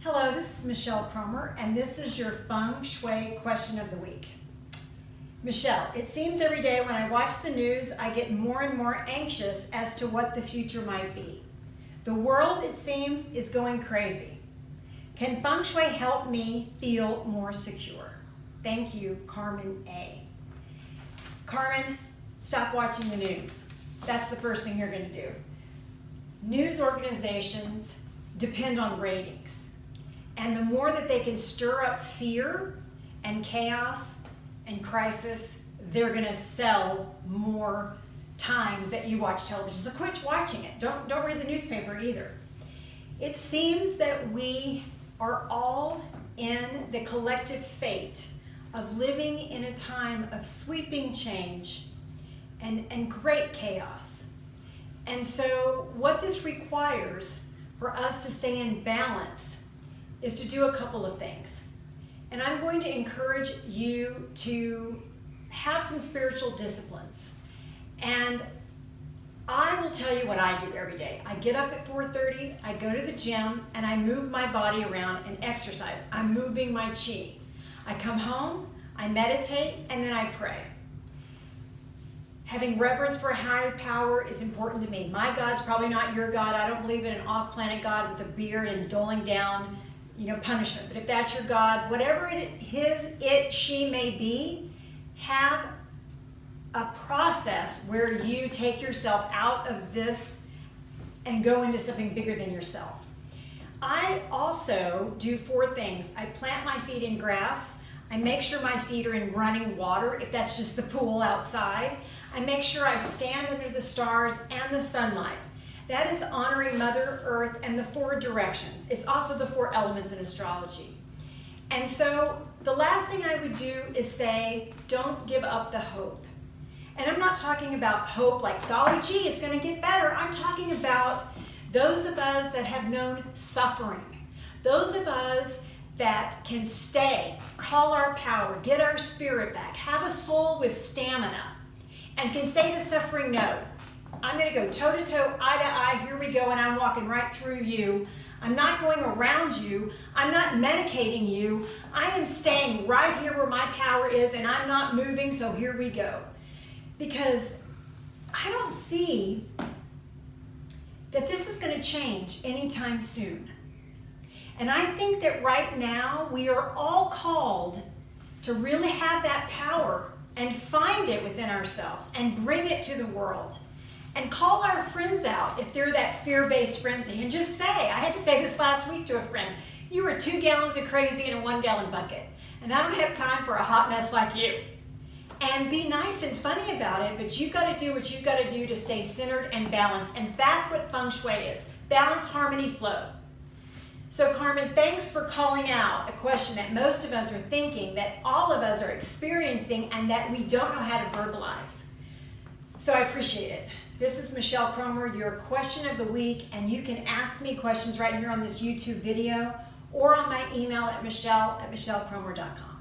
Hello, this is Michelle Cromer, and this is your Feng Shui question of the week. Michelle, it seems every day when I watch the news, I get more and more anxious as to what the future might be. The world, it seems, is going crazy. Can Feng Shui help me feel more secure? Thank you, Carmen A. Carmen, stop watching the news. That's the first thing you're going to do. News organizations depend on ratings. And the more that they can stir up fear and chaos and crisis, they're going to sell more times that you watch television. So quit watching it. Don't read the newspaper either. It seems that we are all in the collective fate of living in a time of sweeping change and great chaos. And so what this requires for us to stay in balance is to do a couple of things. And I'm going to encourage you to have some spiritual disciplines. And I will tell you what I do every day. I get up at 4:30, I go to the gym, and I move my body around and exercise. I'm moving my chi. I come home, I meditate, and then I pray. Having reverence for a higher power is important to me. My God's probably not your God. I don't believe in an off-planet God with a beard and doling down punishment. But if that's your God, whatever she may be, have a process where you take yourself out of this and go into something bigger than yourself. I also do 4 things. I plant my feet in grass. I make sure my feet are in running water, if that's just the pool outside. I make sure I stand under the stars and the sunlight. That is honoring Mother Earth and the 4 directions. It's also the 4 elements in astrology. And so the last thing I would do is say, don't give up the hope. And I'm not talking about hope like, golly gee, it's going to get better. I'm talking about those of us that have known suffering. Those of us that can stay, call our power, get our spirit back, have a soul with stamina, and can say to suffering, no. I'm going to go toe-to-toe, eye-to-eye, here we go, and I'm walking right through you. I'm not going around you. I'm not medicating you. I am staying right here where my power is, and I'm not moving, so here we go. Because I don't see that this is going to change anytime soon. And I think that right now we are all called to really have that power and find it within ourselves and bring it to the world. And call our friends out if they're that fear-based frenzy. And just say, I had to say this last week to a friend, you are 2 gallons of crazy in a 1-gallon bucket. And I don't have time for a hot mess like you. And be nice and funny about it, but you've got to do what you've got to do to stay centered and balanced. And that's what Feng Shui is. Balance, harmony, flow. So Carmen, thanks for calling out a question that most of us are thinking, that all of us are experiencing, and that we don't know how to verbalize. So I appreciate it. This is Michelle Cromer, your question of the week, and you can ask me questions right here on this YouTube video or on my email at michelle@michellecromer.com.